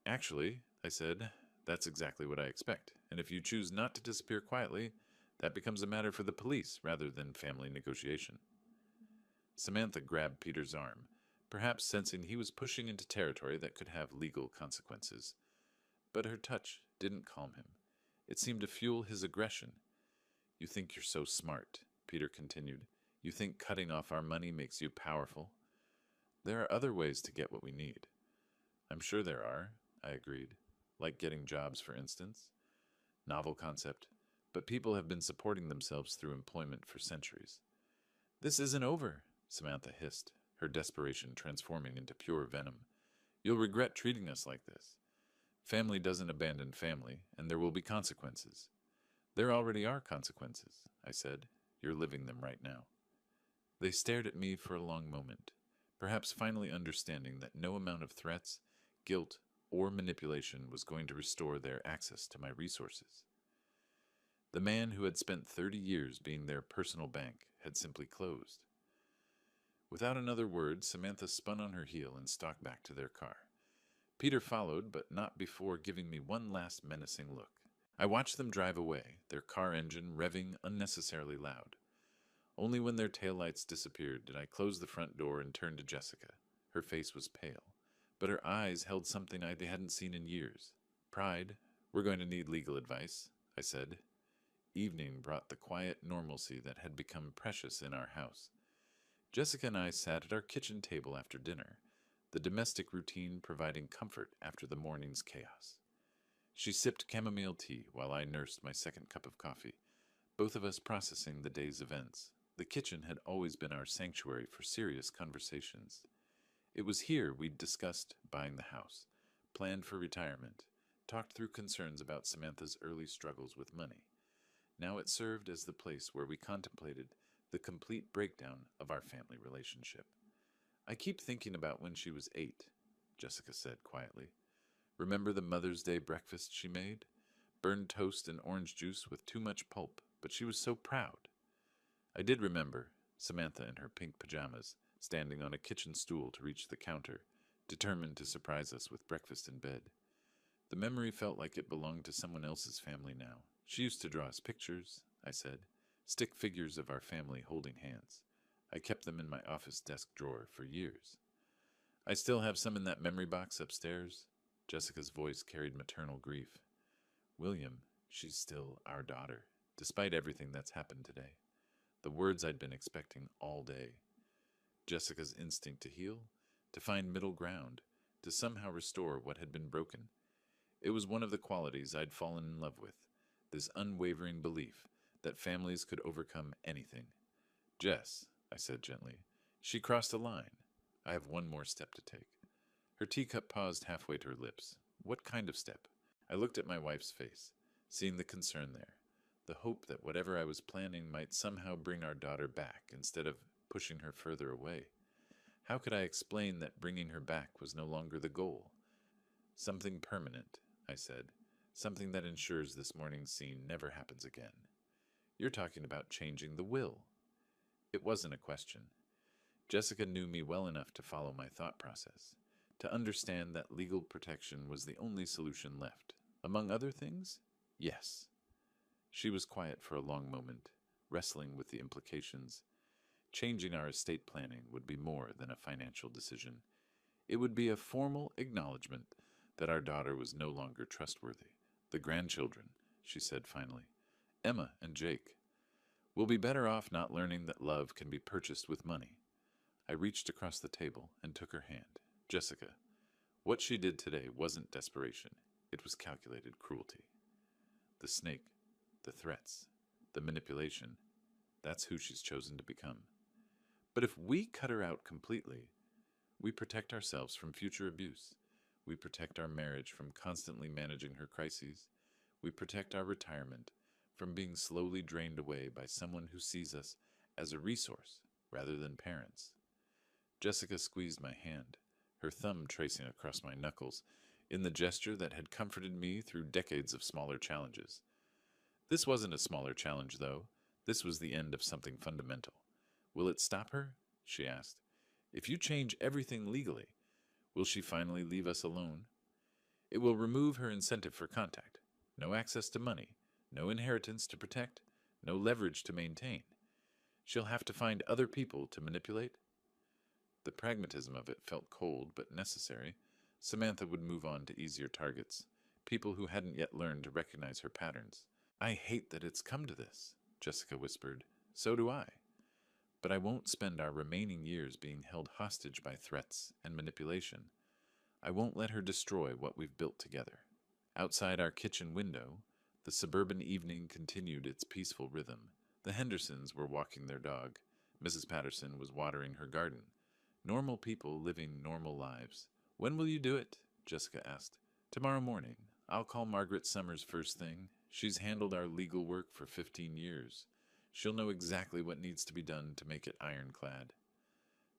Actually, I said, that's exactly what I expect. And if you choose not to disappear quietly, that becomes a matter for the police rather than family negotiation. Samantha grabbed Peter's arm, perhaps sensing he was pushing into territory that could have legal consequences. But her touch didn't calm him. It seemed to fuel his aggression. You think you're so smart, Peter continued. You think cutting off our money makes you powerful. There are other ways to get what we need. I'm sure there are, I agreed. Like getting jobs, for instance. Novel concept, but people have been supporting themselves through employment for centuries. This isn't over, Samantha hissed, her desperation transforming into pure venom. You'll regret treating us like this. Family doesn't abandon family, and there will be consequences. There already are consequences, I said. You're living them right now. They stared at me for a long moment, perhaps finally understanding that no amount of threats, guilt, or manipulation was going to restore their access to my resources. The man who had spent 30 years being their personal bank had simply closed. Without another word, Samantha spun on her heel and stalked back to their car. Peter followed, but not before giving me one last menacing look. I watched them drive away, their car engine revving unnecessarily loud. Only when their taillights disappeared did I close the front door and turn to Jessica. Her face was pale, but her eyes held something I hadn't seen in years. Pride. We're going to need legal advice, I said. Evening brought the quiet normalcy that had become precious in our house. Jessica and I sat at our kitchen table after dinner, the domestic routine providing comfort after the morning's chaos. She sipped chamomile tea while I nursed my second cup of coffee, both of us processing the day's events. The kitchen had always been our sanctuary for serious conversations. It was here we'd discussed buying the house, planned for retirement, talked through concerns about Samantha's early struggles with money. Now it served as the place where we contemplated the complete breakdown of our family relationship. I keep thinking about when she was 8, Jessica said quietly. Remember the Mother's Day breakfast she made? Burned toast and orange juice with too much pulp, but she was so proud. I did remember Samantha in her pink pajamas, standing on a kitchen stool to reach the counter, determined to surprise us with breakfast in bed. The memory felt like it belonged to someone else's family now. She used to draw us pictures, I said, stick figures of our family holding hands. I kept them in my office desk drawer for years. I still have some in that memory box upstairs. Jessica's voice carried maternal grief. William, she's still our daughter, despite everything that's happened today. The words I'd been expecting all day. Jessica's instinct to heal, to find middle ground, to somehow restore what had been broken. It was one of the qualities I'd fallen in love with, this unwavering belief that families could overcome anything. Jess, I said gently, she crossed a line. I have one more step to take. Her teacup paused halfway to her lips. What kind of step? I looked at my wife's face, seeing the concern there, the hope that whatever I was planning might somehow bring our daughter back instead of pushing her further away. How could I explain that bringing her back was no longer the goal? Something permanent, I said. Something that ensures this morning's scene never happens again. You're talking about changing the will. It wasn't a question. Jessica knew me well enough to follow my thought process, to understand that legal protection was the only solution left. Among other things, yes. She was quiet for a long moment, wrestling with the implications. Changing our estate planning would be more than a financial decision. It would be a formal acknowledgement that our daughter was no longer trustworthy. The grandchildren, she said finally, Emma and Jake, will be better off not learning that love can be purchased with money. I reached across the table and took her hand. Jessica, what she did today wasn't desperation. It was calculated cruelty. The snake, the threats, the manipulation, that's who she's chosen to become. But if we cut her out completely, we protect ourselves from future abuse. We protect our marriage from constantly managing her crises. We protect our retirement from being slowly drained away by someone who sees us as a resource rather than parents. Jessica squeezed my hand, her thumb tracing across my knuckles, in the gesture that had comforted me through decades of smaller challenges. This wasn't a smaller challenge, though. This was the end of something fundamental. Will it stop her? She asked. If you change everything legally, will she finally leave us alone? It will remove her incentive for contact. No access to money, no inheritance to protect, no leverage to maintain. She'll have to find other people to manipulate. The pragmatism of it felt cold but necessary. Samantha would move on to easier targets, people who hadn't yet learned to recognize her patterns. I hate that it's come to this, Jessica whispered. So do I. But I won't spend our remaining years being held hostage by threats and manipulation. I won't let her destroy what we've built together. Outside our kitchen window, the suburban evening continued its peaceful rhythm. The Hendersons were walking their dog. Mrs. Patterson was watering her garden. Normal people living normal lives. When will you do it? Jessica asked. Tomorrow morning. I'll call Margaret Summers first thing. She's handled our legal work for 15 years. She'll know exactly what needs to be done to make it ironclad.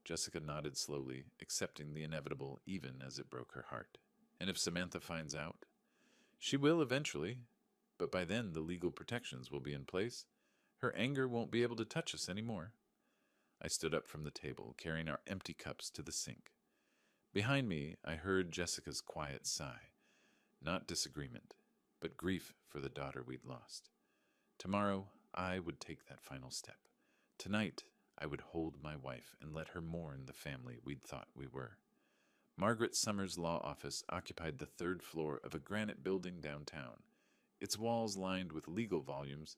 Jessica nodded slowly, accepting the inevitable even as it broke her heart. And if Samantha finds out? She will eventually, but by then the legal protections will be in place. Her anger won't be able to touch us anymore. I stood up from the table, carrying our empty cups to the sink. Behind me, I heard Jessica's quiet sigh. Not disagreement, but grief for the daughter we'd lost. Tomorrow, I would take that final step. Tonight, I would hold my wife and let her mourn the family we'd thought we were. Margaret Summers' law office occupied the third floor of a granite building downtown, its walls lined with legal volumes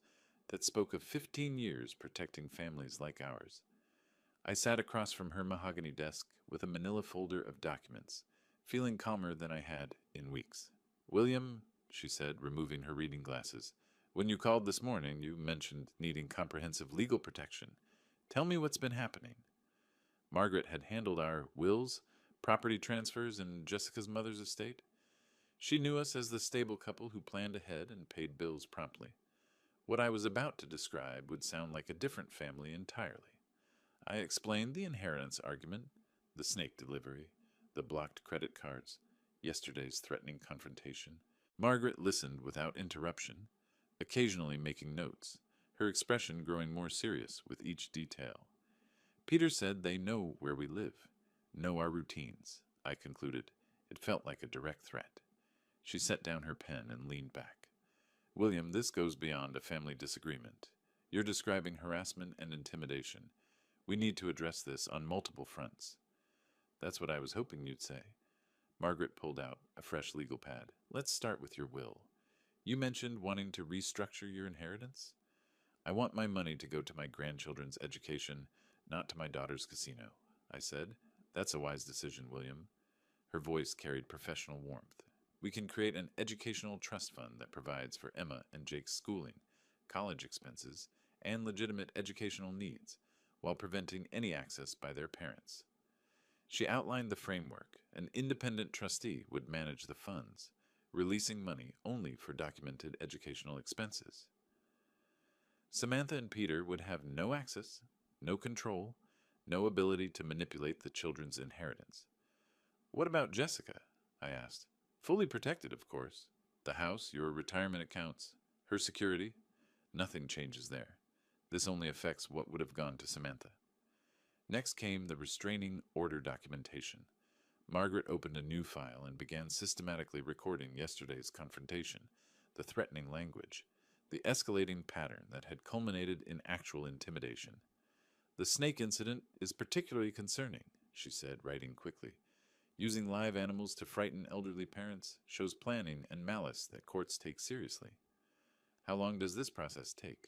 that spoke of 15 years protecting families like ours. I sat across from her mahogany desk with a manila folder of documents, feeling calmer than I had in weeks. William, she said, removing her reading glasses, when you called this morning, you mentioned needing comprehensive legal protection. Tell me what's been happening. Margaret had handled our wills, property transfers, and Jessica's mother's estate. She knew us as the stable couple who planned ahead and paid bills promptly. What I was about to describe would sound like a different family entirely. I explained the inheritance argument, the snake delivery, the blocked credit cards, yesterday's threatening confrontation. Margaret listened without interruption, occasionally making notes, her expression growing more serious with each detail. Peter said they know where we live, know our routines, I concluded. It felt like a direct threat. She set down her pen and leaned back. William, this goes beyond a family disagreement. You're describing harassment and intimidation. We need to address this on multiple fronts. That's what I was hoping you'd say. Margaret pulled out a fresh legal pad. Let's start with your will. You mentioned wanting to restructure your inheritance? I want my money to go to my grandchildren's education, not to my daughter's casino, I said. That's a wise decision, William. Her voice carried professional warmth. We can create an educational trust fund that provides for Emma and Jake's schooling, college expenses, and legitimate educational needs, while preventing any access by their parents. She outlined the framework. An independent trustee would manage the funds, releasing money only for documented educational expenses. Samantha and Peter would have no access, no control, No ability to manipulate the children's inheritance. What about Jessica? I asked. Fully protected, of course. The house, your retirement accounts, her security, nothing changes there. This only affects what would have gone to Samantha. Next came the restraining order documentation. Margaret opened a new file and began systematically recording yesterday's confrontation, the threatening language, the escalating pattern that had culminated in actual intimidation. The snake incident is particularly concerning, she said, writing quickly. Using live animals to frighten elderly parents shows planning and malice that courts take seriously. How long does this process take?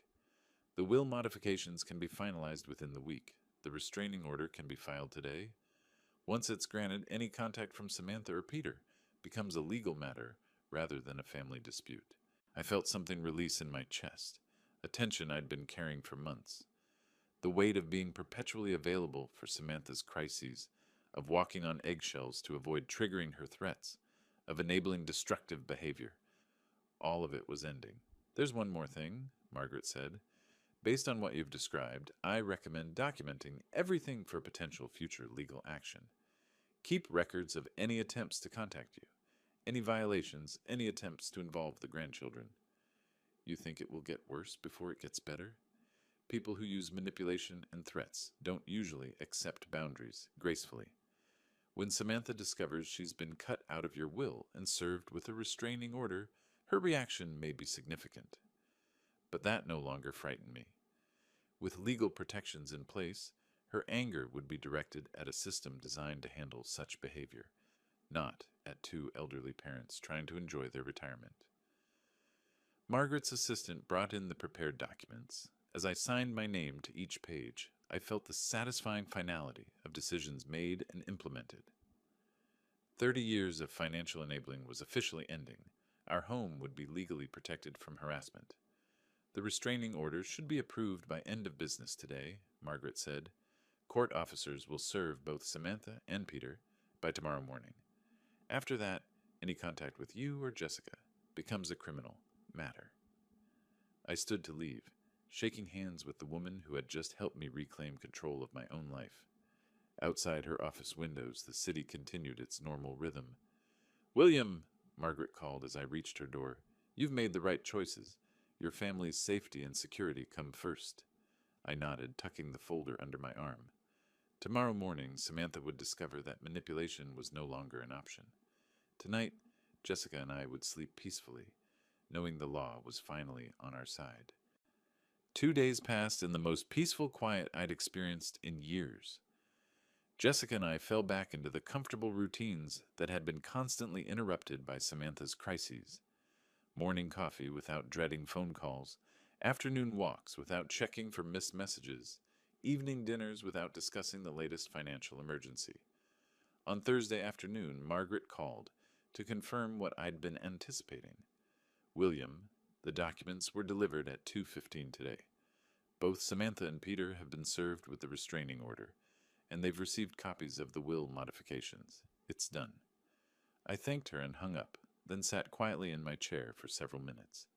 The will modifications can be finalized within the week. The restraining order can be filed today. Once it's granted, any contact from Samantha or Peter becomes a legal matter rather than a family dispute. I felt something release in my chest, a tension I'd been carrying for months. The weight of being perpetually available for Samantha's crises, of walking on eggshells to avoid triggering her threats, of enabling destructive behavior. All of it was ending. There's one more thing, Margaret said. Based on what you've described, I recommend documenting everything for potential future legal action. Keep records of any attempts to contact you, any violations, any attempts to involve the grandchildren. You think it will get worse before it gets better? People who use manipulation and threats don't usually accept boundaries gracefully. When Samantha discovers she's been cut out of your will and served with a restraining order, her reaction may be significant. But that no longer frightened me. With legal protections in place, her anger would be directed at a system designed to handle such behavior, not at two elderly parents trying to enjoy their retirement. Margaret's assistant brought in the prepared documents. As I signed my name to each page, I felt the satisfying finality of decisions made and implemented. 30 years of financial enabling was officially ending. Our home would be legally protected from harassment. The restraining order should be approved by end of business today, Margaret said. Court officers will serve both Samantha and Peter by tomorrow morning. After that, any contact with you or Jessica becomes a criminal matter. I stood to leave, shaking hands with the woman who had just helped me reclaim control of my own life. Outside her office windows, the city continued its normal rhythm. "William," Margaret called as I reached her door, "you've made the right choices. Your family's safety and security come first." I nodded, tucking the folder under my arm. Tomorrow morning, Samantha would discover that manipulation was no longer an option. Tonight, Jessica and I would sleep peacefully, knowing the law was finally on our side. 2 days passed in the most peaceful quiet I'd experienced in years. Jessica and I fell back into the comfortable routines that had been constantly interrupted by Samantha's crises. Morning coffee without dreading phone calls, afternoon walks without checking for missed messages, evening dinners without discussing the latest financial emergency. On Thursday afternoon, Margaret called to confirm what I'd been anticipating. "William, the documents were delivered at 2:15 today. Both Samantha and Peter have been served with the restraining order, and they've received copies of the will modifications. It's done." I thanked her and hung up, then sat quietly in my chair for several minutes.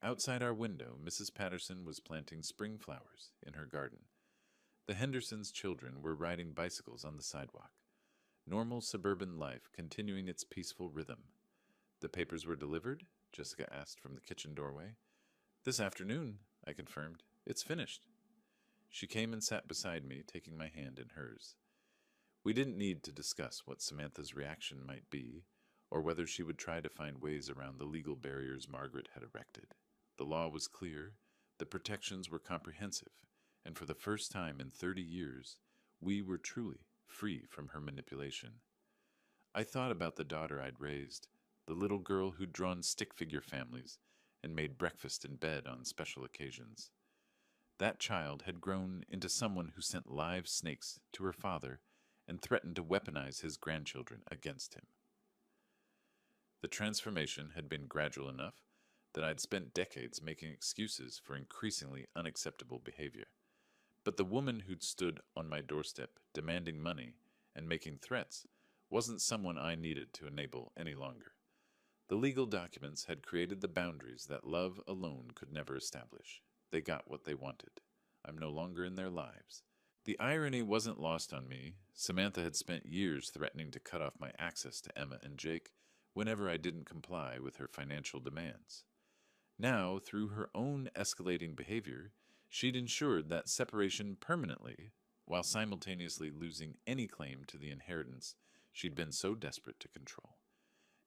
Outside our window, Mrs. Patterson was planting spring flowers in her garden. The Hendersons' children were riding bicycles on the sidewalk. Normal suburban life continuing its peaceful rhythm. "The papers were delivered?" Jessica asked from the kitchen doorway. "This afternoon," I confirmed. "It's finished." She came and sat beside me, taking my hand in hers. We didn't need to discuss what Samantha's reaction might be, or whether she would try to find ways around the legal barriers Margaret had erected. The law was clear, the protections were comprehensive, and for the first time in 30 years, we were truly free from her manipulation. I thought about the daughter I'd raised, the little girl who'd drawn stick figure families and made breakfast in bed on special occasions. That child had grown into someone who sent live snakes to her father and threatened to weaponize his grandchildren against him. The transformation had been gradual enough that I'd spent decades making excuses for increasingly unacceptable behavior. But the woman who'd stood on my doorstep demanding money and making threats wasn't someone I needed to enable any longer. The legal documents had created the boundaries that love alone could never establish. They got what they wanted. I'm no longer in their lives. The irony wasn't lost on me. Samantha had spent years threatening to cut off my access to Emma and Jake whenever I didn't comply with her financial demands. Now, through her own escalating behavior, she'd ensured that separation permanently, while simultaneously losing any claim to the inheritance she'd been so desperate to control.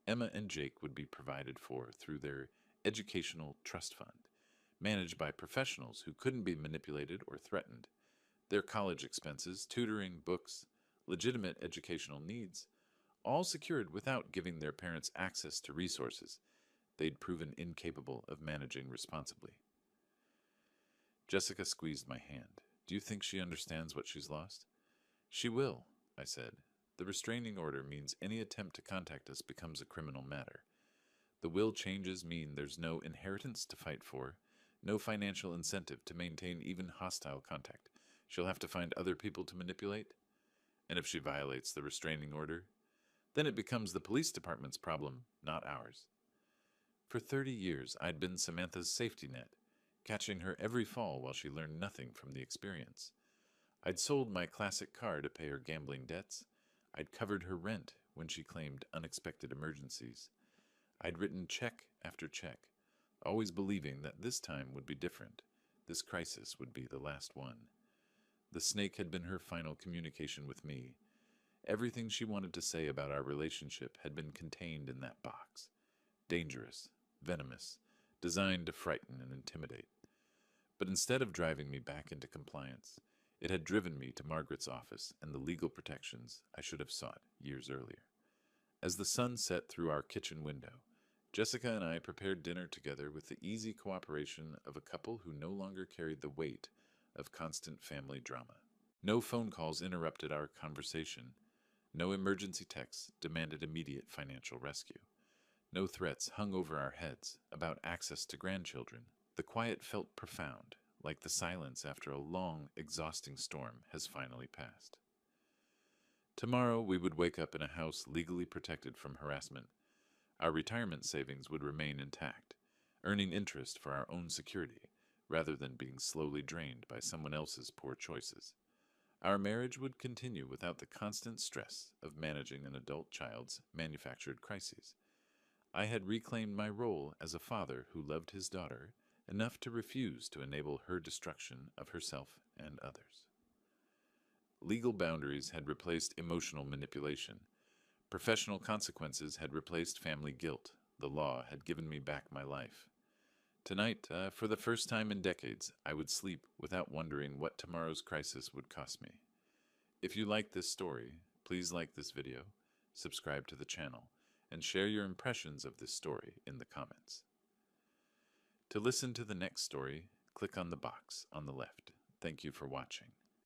Emma and Jake would be provided for through their educational trust fund, managed by professionals who couldn't be manipulated or threatened. Their college expenses, tutoring, books, legitimate educational needs, all secured without giving their parents access to resources they'd proven incapable of managing responsibly. Jessica squeezed my hand. Do you think she understands what she's lost? She will, I said. The restraining order means any attempt to contact us becomes a criminal matter. The will changes mean there's no inheritance to fight for, no financial incentive to maintain even hostile contact. She'll have to find other people to manipulate. And if she violates the restraining order, then it becomes the police department's problem, not ours. For 30 years, I'd been Samantha's safety net, catching her every fall while she learned nothing from the experience. I'd sold my classic car to pay her gambling debts. I'd covered her rent when she claimed unexpected emergencies. I'd written check after check, always believing that this time would be different. This crisis would be the last one. The snake had been her final communication with me. Everything she wanted to say about our relationship had been contained in that box. Dangerous, venomous, designed to frighten and intimidate. But instead of driving me back into compliance, it had driven me to Margaret's office and the legal protections I should have sought years earlier. As the sun set through our kitchen window, Jessica and I prepared dinner together with the easy cooperation of a couple who no longer carried the weight of constant family drama. No phone calls interrupted our conversation. No emergency texts demanded immediate financial rescue. No threats hung over our heads about access to grandchildren. The quiet felt profound, like the silence after a long, exhausting storm has finally passed. Tomorrow we would wake up in a house legally protected from harassment. Our retirement savings would remain intact, earning interest for our own security, rather than being slowly drained by someone else's poor choices. Our marriage would continue without the constant stress of managing an adult child's manufactured crises. I had reclaimed my role as a father who loved his daughter enough to refuse to enable her destruction of herself and others. Legal boundaries had replaced emotional manipulation. Professional consequences had replaced family guilt. The law had given me back my life. Tonight, for the first time in decades, I would sleep without wondering what tomorrow's crisis would cost me. If you like this story, please like this video, subscribe to the channel, and share your impressions of this story in the comments. To listen to the next story, click on the box on the left. Thank you for watching.